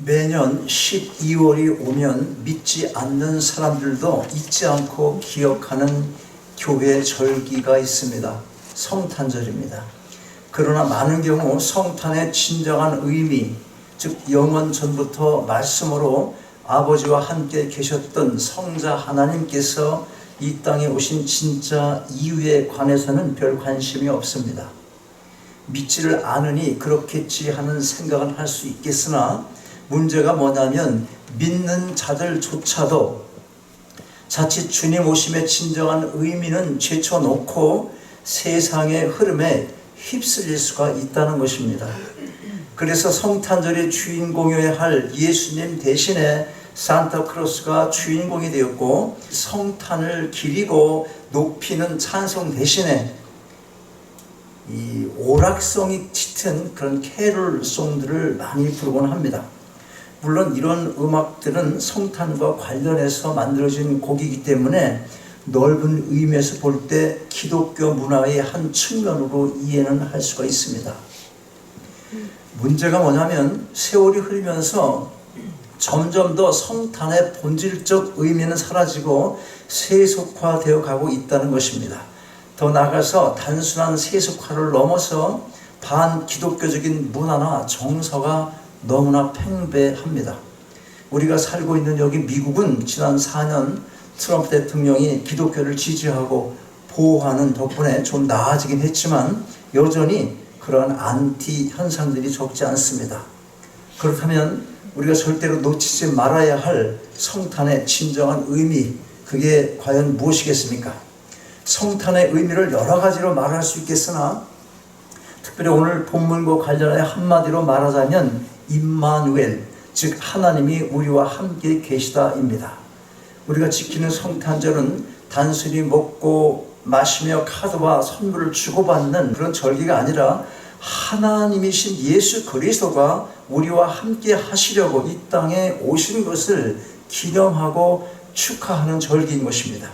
매년 12월이 오면 믿지 않는 사람들도 잊지 않고 기억하는 교회 절기가 있습니다. 성탄절입니다. 그러나 많은 경우 성탄의 진정한 의미, 즉 영원 전부터 말씀으로 아버지와 함께 계셨던 성자 하나님께서 이 땅에 오신 진짜 이유에 관해서는 별 관심이 없습니다. 믿지를 않으니 그렇겠지 하는 생각은 할 수 있겠으나 문제가 뭐냐면 믿는 자들조차도 자칫 주님 오심의 진정한 의미는 제쳐놓고 세상의 흐름에 휩쓸릴 수가 있다는 것입니다. 그래서 성탄절의 주인공이어야 할 예수님 대신에 산타크로스가 주인공이 되었고, 성탄을 기리고 높이는 찬송 대신에 이 오락성이 짙은 그런 캐롤송들을 많이 부르곤 합니다. 물론 이런 음악들은 성탄과 관련해서 만들어진 곡이기 때문에 넓은 의미에서 볼 때 기독교 문화의 한 측면으로 이해는 할 수가 있습니다. 문제가 뭐냐면 세월이 흐르면서 점점 더 성탄의 본질적 의미는 사라지고 세속화되어 가고 있다는 것입니다. 더 나아가서 단순한 세속화를 넘어서 반기독교적인 문화나 정서가 너무나 팽배합니다. 우리가 살고 있는 여기 미국은 지난 4년 트럼프 대통령이 기독교를 지지하고 보호하는 덕분에 좀 나아지긴 했지만 여전히 그러한 안티 현상들이 적지 않습니다. 그렇다면 우리가 절대로 놓치지 말아야 할 성탄의 진정한 의미, 그게 과연 무엇이겠습니까? 성탄의 의미를 여러 가지로 말할 수 있겠으나 특별히 오늘 본문과 관련해 한마디로 말하자면 임마누엘, 즉 하나님이 우리와 함께 계시다입니다. 우리가 지키는 성탄절은 단순히 먹고 마시며 카드와 선물을 주고받는 그런 절기가 아니라 하나님이신 예수 그리스도가 우리와 함께 하시려고 이 땅에 오신 것을 기념하고 축하하는 절기인 것입니다.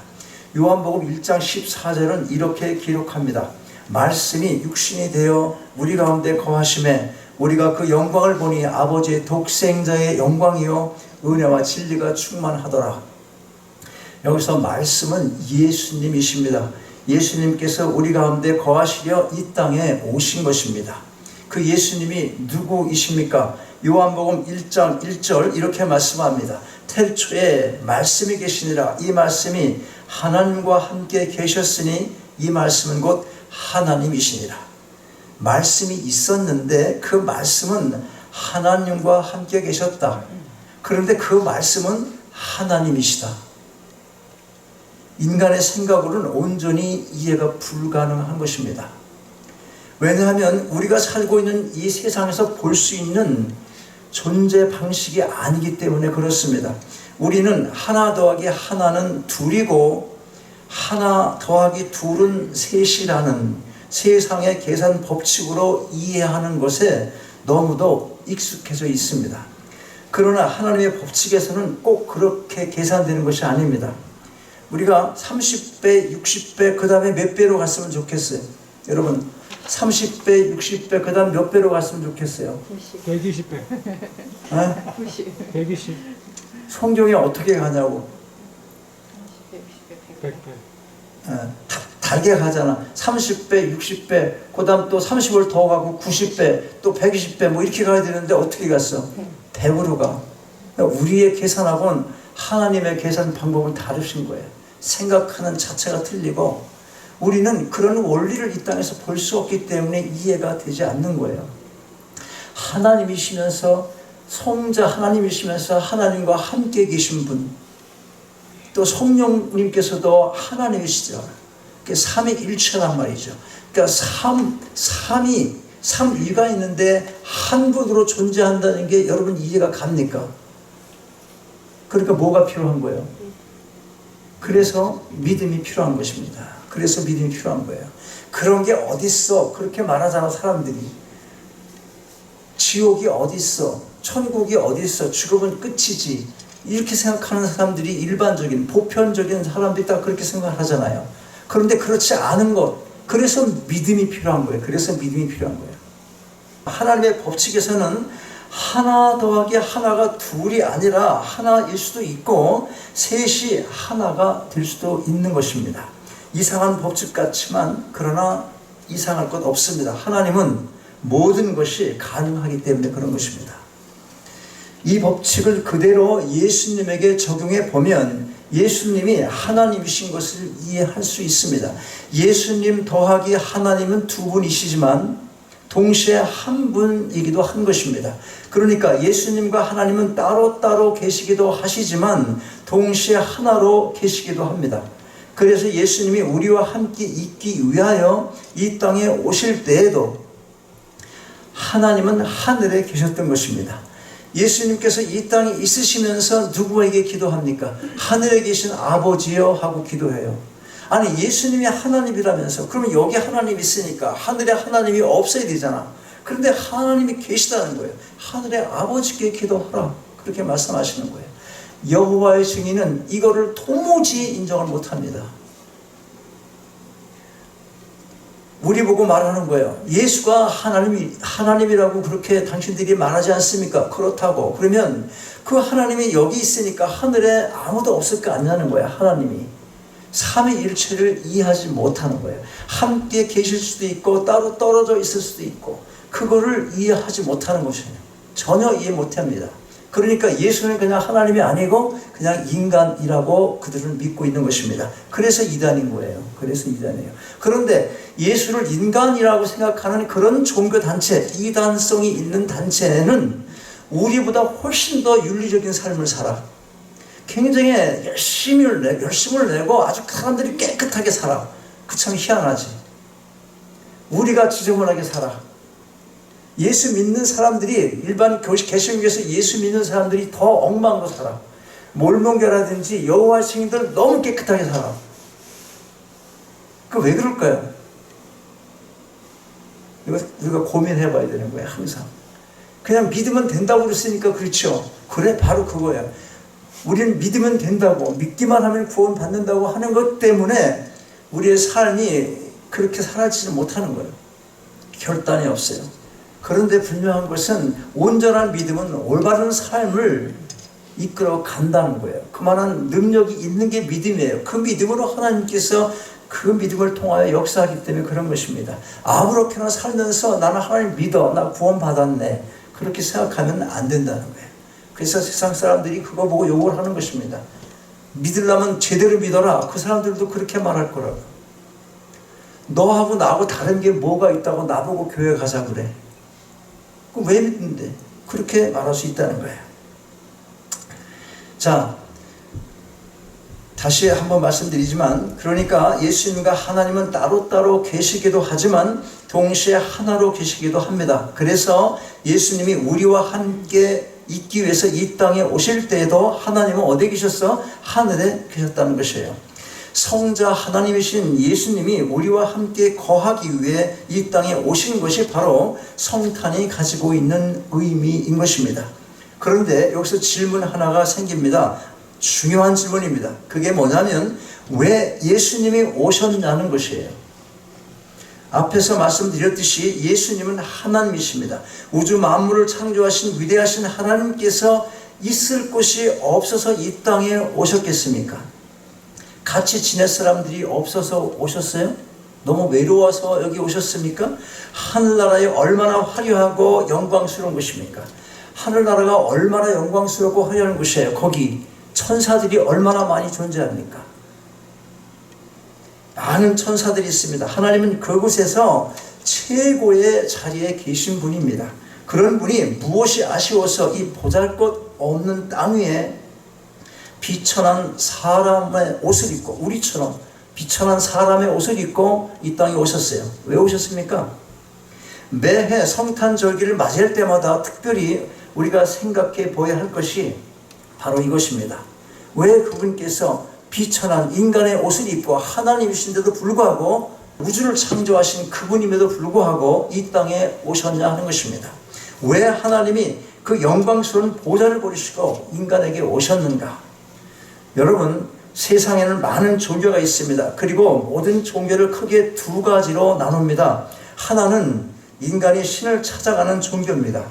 요한복음 1장 14절은 이렇게 기록합니다. 말씀이 육신이 되어 우리 가운데 거하심에 우리가 그 영광을 보니 아버지의 독생자의 영광이요 은혜와 진리가 충만하더라. 여기서 말씀은 예수님이십니다. 예수님께서 우리 가운데 거하시려 이 땅에 오신 것입니다. 그 예수님이 누구이십니까? 요한복음 1장 1절 이렇게 말씀합니다. 태초에 말씀이 계시니라. 이 말씀이 하나님과 함께 계셨으니 이 말씀은 곧 하나님이시니라. 말씀이 있었는데 그 말씀은 하나님과 함께 계셨다. 그런데 그 말씀은 하나님이시다. 인간의 생각으로는 온전히 이해가 불가능한 것입니다. 왜냐하면 우리가 살고 있는 이 세상에서 볼 수 있는 존재 방식이 아니기 때문에 그렇습니다. 우리는 하나 더하기 하나는 둘이고 하나 더하기 둘은 셋이라는 세상의 계산 법칙으로 이해하는 것에 너무도 익숙해져 있습니다. 그러나 하나님의 법칙에서는 꼭 그렇게 계산되는 것이 아닙니다. 우리가 30배, 60배, 그 다음에 몇 배로 갔으면 좋겠어요? 여러분 30배, 60배, 그 다음 몇 배로 갔으면 좋겠어요? 120배. 90. 120. 성경이 어떻게 가냐고. 100배. 달게 가잖아. 30배, 60배, 그 다음 또 30을 더 가고 90배, 또 120배 뭐 이렇게 가야 되는데 어떻게 갔어? 100으로 가. 우리의 계산하고는 하나님의 계산 방법은 다르신 거예요. 생각하는 자체가 틀리고 우리는 그런 원리를 이 땅에서 볼 수 없기 때문에 이해가 되지 않는 거예요. 하나님이시면서 성자 하나님이시면서 하나님과 함께 계신 분, 또 성령님께서도 하나님이시죠. 삼위일체란 말이죠. 그러니까 삼위가 있는데 한 분으로 존재한다는 게 여러분 이해가 갑니까? 그러니까 뭐가 필요한 거예요? 그래서 믿음이 필요한 것입니다. 그래서 믿음이 필요한 거예요. 그런 게 어딨어? 그렇게 말하잖아 사람들이. 지옥이 어딨어? 천국이 어딨어? 죽으면 끝이지. 이렇게 생각하는 사람들이 일반적인 보편적인 사람들이 다 그렇게 생각하잖아요. 그런데 그렇지 않은 것, 그래서 믿음이 필요한 거예요. 그래서 믿음이 필요한 거예요. 하나님의 법칙에서는 하나 더하기 하나가 둘이 아니라 하나일 수도 있고 셋이 하나가 될 수도 있는 것입니다. 이상한 법칙 같지만 그러나 이상할 것 없습니다. 하나님은 모든 것이 가능하기 때문에 그런 것입니다. 이 법칙을 그대로 예수님에게 적용해 보면 예수님이 하나님이신 것을 이해할 수 있습니다. 예수님 더하기 하나님은 두 분이시지만 동시에 한 분이기도 한 것입니다. 그러니까 예수님과 하나님은 따로따로 계시기도 하시지만 동시에 하나로 계시기도 합니다. 그래서 예수님이 우리와 함께 있기 위하여 이 땅에 오실 때에도 하나님은 하늘에 계셨던 것입니다. 예수님께서 이 땅에 있으시면서 누구에게 기도합니까? 하늘에 계신 아버지여 하고 기도해요. 아니 예수님이 하나님이라면서 그러면 여기 하나님이 있으니까 하늘에 하나님이 없어야 되잖아. 그런데 하나님이 계시다는 거예요. 하늘의 아버지께 기도하라 그렇게 말씀하시는 거예요. 여호와의 증인은 이거를 도무지 인정을 못합니다. 우리 보고 말하는 거예요. 예수가 하나님이라고 그렇게 당신들이 말하지 않습니까? 그렇다고. 그러면 그 하나님이 여기 있으니까 하늘에 아무도 없을 거 아니냐는 거예요. 하나님이. 삼위일체를 이해하지 못하는 거예요. 함께 계실 수도 있고 따로 떨어져 있을 수도 있고 그거를 이해하지 못하는 것이에요. 전혀 이해 못합니다. 그러니까 예수는 그냥 하나님이 아니고 그냥 인간이라고 그들은 믿고 있는 것입니다. 그래서 이단인 거예요. 그래서 이단이에요. 그런데 예수를 인간이라고 생각하는 그런 종교단체, 이단성이 있는 단체는 우리보다 훨씬 더 윤리적인 삶을 살아. 굉장히 열심을 내고 아주 사람들이 깨끗하게 살아. 그 참 희한하지. 우리가 지저분하게 살아. 예수 믿는 사람들이 일반 개신교에서 예수 믿는 사람들이 더 엉망으로 살아. 몰몬교라든지 여호와의 증인들 너무 깨끗하게 살아. 그 왜 그럴까요? 이거 우리가 고민해 봐야 되는 거예요. 항상. 그냥 믿으면 된다고 그랬으니까 그렇죠. 그래 바로 그거예요. 우리는 믿으면 된다고 믿기만 하면 구원 받는다고 하는 것 때문에 우리의 삶이 그렇게 살아지지 못하는 거예요. 결단이 없어요. 그런데 분명한 것은 온전한 믿음은 올바른 삶을 이끌어 간다는 거예요. 그만한 능력이 있는 게 믿음이에요. 그 믿음으로 하나님께서 그 믿음을 통하여 역사하기 때문에 그런 것입니다. 아무렇게나 살면서 나는 하나님 믿어, 나 구원 받았네, 그렇게 생각하면 안 된다는 거예요. 그래서 세상 사람들이 그거 보고 욕을 하는 것입니다. 믿으려면 제대로 믿어라. 그 사람들도 그렇게 말할 거라고. 너하고 나하고 다른 게 뭐가 있다고 나보고 교회 가자 그래. 그럼 왜 믿는데? 그렇게 말할 수 있다는 거예요. 자, 다시 한번 말씀드리지만, 그러니까 예수님과 하나님은 따로따로 계시기도 하지만 동시에 하나로 계시기도 합니다. 그래서 예수님이 우리와 함께 있기 위해서 이 땅에 오실 때에도 하나님은 어디에 계셨어? 하늘에 계셨다는 것이에요. 성자 하나님이신 예수님이 우리와 함께 거하기 위해 이 땅에 오신 것이 바로 성탄이 가지고 있는 의미인 것입니다. 그런데 여기서 질문 하나가 생깁니다. 중요한 질문입니다. 그게 뭐냐면 왜 예수님이 오셨냐는 것이에요. 앞에서 말씀드렸듯이 예수님은 하나님이십니다. 우주 만물을 창조하신 위대하신 하나님께서 있을 곳이 없어서 이 땅에 오셨겠습니까? 같이 지낼 사람들이 없어서 오셨어요? 너무 외로워서 여기 오셨습니까? 하늘나라에 얼마나 화려하고 영광스러운 것입니까? 하늘나라가 얼마나 영광스럽고 화려한 곳이에요. 거기 천사들이 얼마나 많이 존재합니까? 많은 천사들이 있습니다. 하나님은 그곳에서 최고의 자리에 계신 분입니다. 그런 분이 무엇이 아쉬워서 이 보잘것없는 땅 위에 비천한 사람의 옷을 입고, 우리처럼 비천한 사람의 옷을 입고 이 땅에 오셨어요. 왜 오셨습니까? 매해 성탄절기를 맞이할 때마다 특별히 우리가 생각해 보아야 할 것이 바로 이것입니다. 왜 그분께서 비천한 인간의 옷을 입고 하나님이신데도 불구하고 우주를 창조하신 그분임에도 불구하고 이 땅에 오셨냐 하는 것입니다. 왜 하나님이 그 영광스러운 보좌를 버리시고 인간에게 오셨는가? 여러분, 세상에는 많은 종교가 있습니다. 그리고 모든 종교를 크게 두 가지로 나눕니다. 하나는 인간이 신을 찾아가는 종교입니다.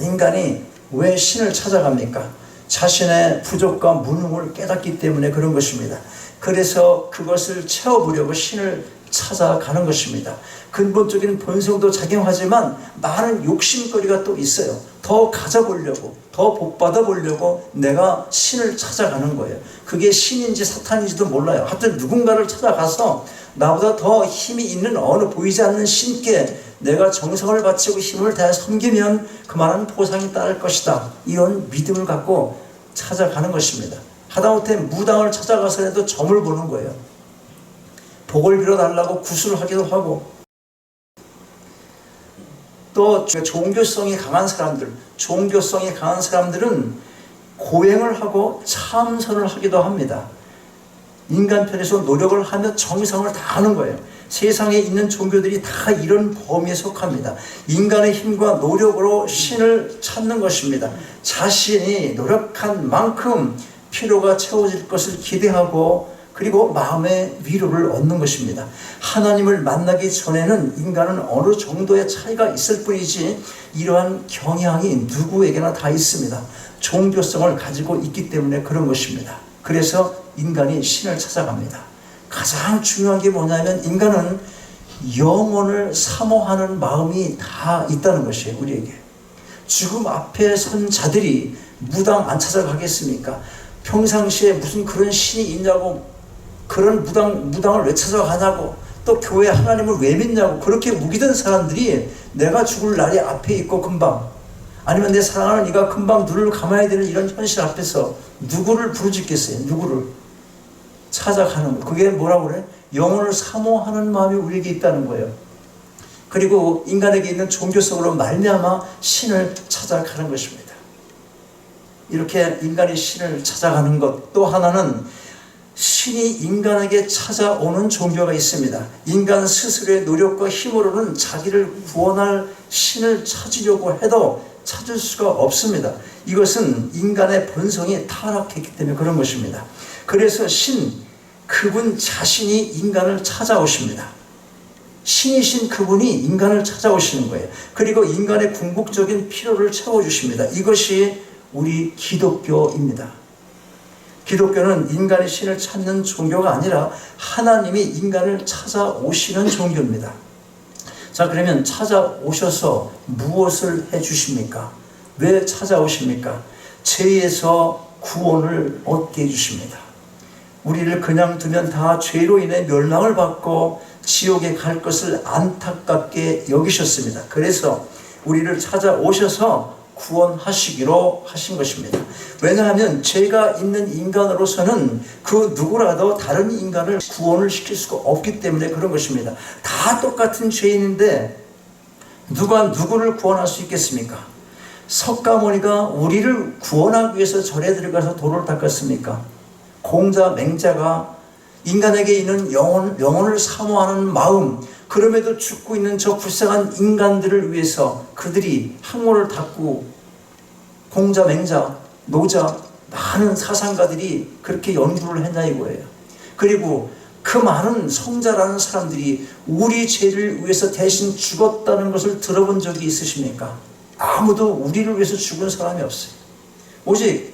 인간이 왜 신을 찾아갑니까? 자신의 부족과 무능을 깨닫기 때문에 그런 것입니다. 그래서 그것을 채워보려고 신을 찾아가는 것입니다. 근본적인 본성도 작용하지만 많은 욕심거리가 또 있어요. 더 가져보려고, 더 복받아 보려고 내가 신을 찾아가는 거예요. 그게 신인지 사탄인지도 몰라요. 하여튼 누군가를 찾아가서 나보다 더 힘이 있는 어느 보이지 않는 신께 내가 정성을 바치고 힘을 다해 섬기면 그만한 보상이 따를 것이다. 이런 믿음을 갖고 찾아가는 것입니다. 하다못해 무당을 찾아가서라도 점을 보는 거예요. 복을 빌어달라고 구슬하기도 하고, 또 종교성이 강한 사람들은 고행을 하고 참선을 하기도 합니다. 인간 편에서 노력을 하며 정성을 다하는 거예요. 세상에 있는 종교들이 다 이런 범위에 속합니다. 인간의 힘과 노력으로 신을 찾는 것입니다. 자신이 노력한 만큼 필요가 채워질 것을 기대하고, 그리고 마음의 위로를 얻는 것입니다. 하나님을 만나기 전에는 인간은 어느 정도의 차이가 있을 뿐이지 이러한 경향이 누구에게나 다 있습니다. 종교성을 가지고 있기 때문에 그런 것입니다. 그래서 인간이 신을 찾아갑니다. 가장 중요한 게 뭐냐면 인간은 영혼을 사모하는 마음이 다 있다는 것이에요. 우리에게. 죽음 앞에 선 자들이 무당 안 찾아가겠습니까? 평상시에 무슨 그런 신이 있냐고, 그런 무당을 왜 찾아가냐고, 또 교회 하나님을 왜 믿냐고 그렇게 무기던 사람들이 내가 죽을 날이 앞에 있고 금방, 아니면 내 사랑하는 이가 금방 눈을 감아야 되는 이런 현실 앞에서 누구를 부르짖겠어요? 누구를 찾아가는 거. 그게 뭐라고 그래? 영혼을 사모하는 마음이 우리에게 있다는 거예요. 그리고 인간에게 있는 종교성으로 말미암아 신을 찾아가는 것입니다. 이렇게 인간이 신을 찾아가는 것, 또 하나는 신이 인간에게 찾아오는 종교가 있습니다. 인간 스스로의 노력과 힘으로는 자기를 구원할 신을 찾으려고 해도 찾을 수가 없습니다. 이것은 인간의 본성이 타락했기 때문에 그런 것입니다. 그래서 그분 자신이 인간을 찾아오십니다. 신이신 그분이 인간을 찾아오시는 거예요. 그리고 인간의 궁극적인 필요를 채워주십니다. 이것이 우리 기독교입니다. 기독교는 인간의 신을 찾는 종교가 아니라 하나님이 인간을 찾아오시는 종교입니다. 자, 그러면 찾아오셔서 무엇을 해주십니까? 왜 찾아오십니까? 죄에서 구원을 얻게 해주십니다. 우리를 그냥 두면 다 죄로 인해 멸망을 받고 지옥에 갈 것을 안타깝게 여기셨습니다. 그래서 우리를 찾아오셔서 구원하시기로 하신 것입니다. 왜냐하면 죄가 있는 인간으로서는 그 누구라도 다른 인간을 구원을 시킬 수가 없기 때문에 그런 것입니다. 다 똑같은 죄인인데 누가 누구를 구원할 수 있겠습니까? 석가모니가 우리를 구원하기 위해서 절에 들어가서 도를 닦았습니까? 공자, 맹자가 인간에게 있는 영혼을 사모하는 마음, 그럼에도 죽고 있는 저 불쌍한 인간들을 위해서 그들이 항모를 닦고, 공자, 맹자, 노자, 많은 사상가들이 그렇게 연구를 했냐 이거예요. 그리고 그 많은 성자라는 사람들이 우리 죄를 위해서 대신 죽었다는 것을 들어본 적이 있으십니까? 아무도 우리를 위해서 죽은 사람이 없어요. 오직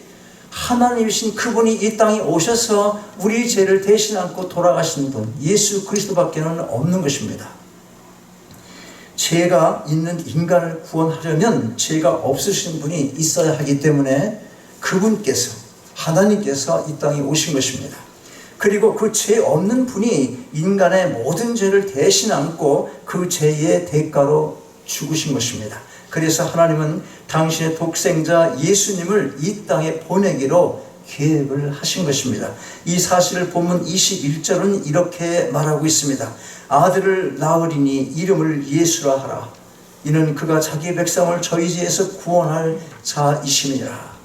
하나님이신 그분이 이 땅에 오셔서 우리 죄를 대신 안고 돌아가신 분, 예수 그리스도밖에는 없는 것입니다. 죄가 있는 인간을 구원하려면 죄가 없으신 분이 있어야 하기 때문에 그분께서, 하나님께서 이 땅에 오신 것입니다. 그리고 그 죄 없는 분이 인간의 모든 죄를 대신 안고 그 죄의 대가로 죽으신 것입니다. 그래서 하나님은 당신의 독생자 예수님을 이 땅에 보내기로 계획을 하신 것입니다. 이 사실을 본문 21절은 이렇게 말하고 있습니다. 아들을 낳으리니 이름을 예수라 하라. 이는 그가 자기 백성을 저희 죄에서 구원할 자이심이라.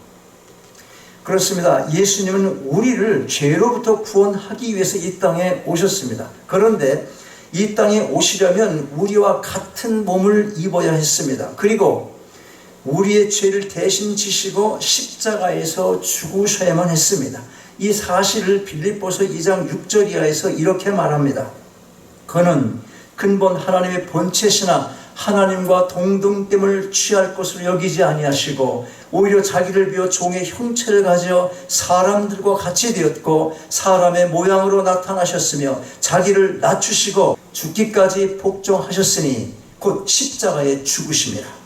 그렇습니다. 예수님은 우리를 죄로부터 구원하기 위해서 이 땅에 오셨습니다. 그런데 이 땅에 오시려면 우리와 같은 몸을 입어야 했습니다. 그리고 우리의 죄를 대신 지시고 십자가에서 죽으셔야만 했습니다. 이 사실을 빌립보서 2장 6절 이하에서 이렇게 말합니다. 그는 근본 하나님의 본체시나 하나님과 동등됨을 취할 것으로 여기지 아니하시고 오히려 자기를 비워 종의 형체를 가져 사람들과 같이 되었고 사람의 모양으로 나타나셨으며 자기를 낮추시고 죽기까지 복종하셨으니 곧 십자가에 죽으심이라.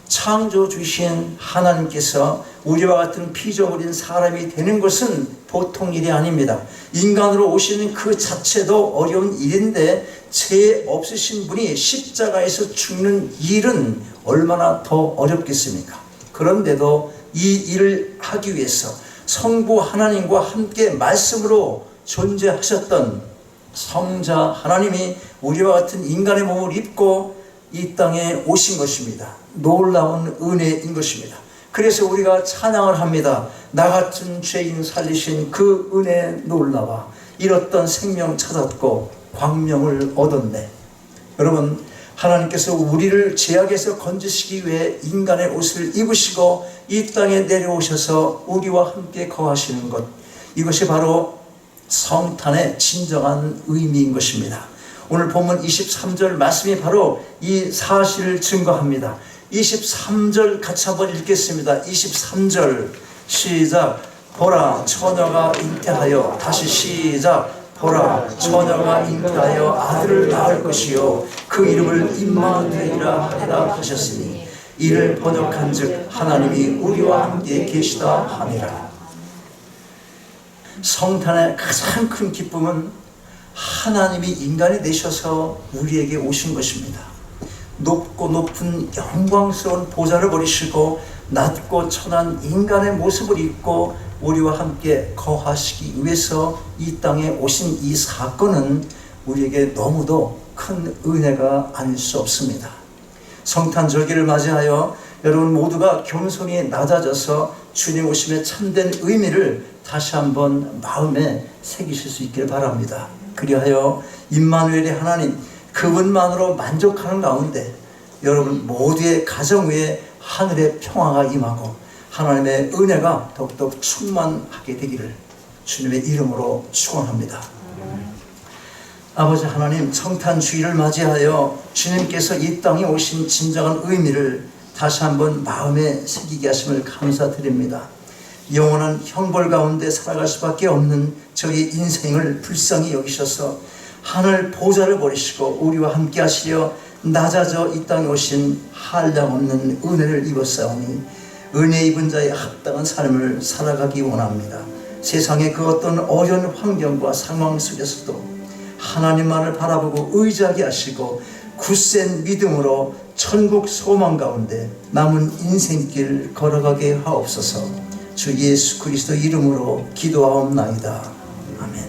창조주신 하나님께서 우리와 같은 피조물인 사람이 되는 것은 보통 일이 아닙니다. 인간으로 오시는 그 자체도 어려운 일인데 죄 없으신 분이 십자가에서 죽는 일은 얼마나 더 어렵겠습니까? 그런데도 이 일을 하기 위해서 성부 하나님과 함께 말씀으로 존재하셨던 성자 하나님이 우리와 같은 인간의 몸을 입고 이 땅에 오신 것입니다. 놀라운 은혜인 것입니다. 그래서 우리가 찬양을 합니다. 나 같은 죄인 살리신 그 은혜 놀라와 잃었던 생명 찾았고 광명을 얻었네. 여러분, 하나님께서 우리를 죄악에서 건지시기 위해 인간의 옷을 입으시고 이 땅에 내려오셔서 우리와 함께 거하시는 것, 이것이 바로 성탄의 진정한 의미인 것입니다. 오늘 본문 23절 말씀이 바로 이 사실을 증거합니다. 23절 같이 한번 읽겠습니다. 23절 시작. 보라, 처녀가 잉태하여, 다시 시작. 보라, 처녀가 잉태하여 아들을 낳을 것이요 그 이름을 임마누엘이라 하라 하셨으니 이를 번역한즉 하나님이 우리와 함께 계시다 함이라. 성탄의 가장 큰 기쁨은 하나님이 인간이 되셔서 우리에게 오신 것입니다. 높고 높은 영광스러운 보좌를 버리시고 낮고 천한 인간의 모습을 입고 우리와 함께 거하시기 위해서 이 땅에 오신 이 사건은 우리에게 너무도 큰 은혜가 아닐 수 없습니다. 성탄절기를 맞이하여 여러분 모두가 겸손히 낮아져서 주님 오심의 참된 의미를 다시 한번 마음에 새기실 수 있길 바랍니다. 그리하여 임마누엘의 하나님, 그분만으로 만족하는 가운데 여러분 모두의 가정 위에 하늘의 평화가 임하고 하나님의 은혜가 더욱더 충만하게 되기를 주님의 이름으로 축원합니다. 아버지 하나님, 성탄주의를 맞이하여 주님께서 이 땅에 오신 진정한 의미를 다시 한번 마음에 새기게 하심을 감사드립니다. 영원한 형벌 가운데 살아갈 수밖에 없는 저희 인생을 불쌍히 여기셔서 하늘 보좌를 버리시고 우리와 함께 하시려 낮아져 이 땅에 오신 한량없는 은혜를 입었사오니 은혜 입은 자의 합당한 삶을 살아가기 원합니다. 세상의 그 어떤 어려운 환경과 상황 속에서도 하나님만을 바라보고 의지하게 하시고 굳센 믿음으로 천국 소망 가운데 남은 인생길 걸어가게 하옵소서. 주 예수 그리스도 이름으로 기도하옵나이다. 아멘.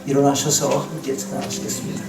일어나셔서 함께 찬양하시겠습니다.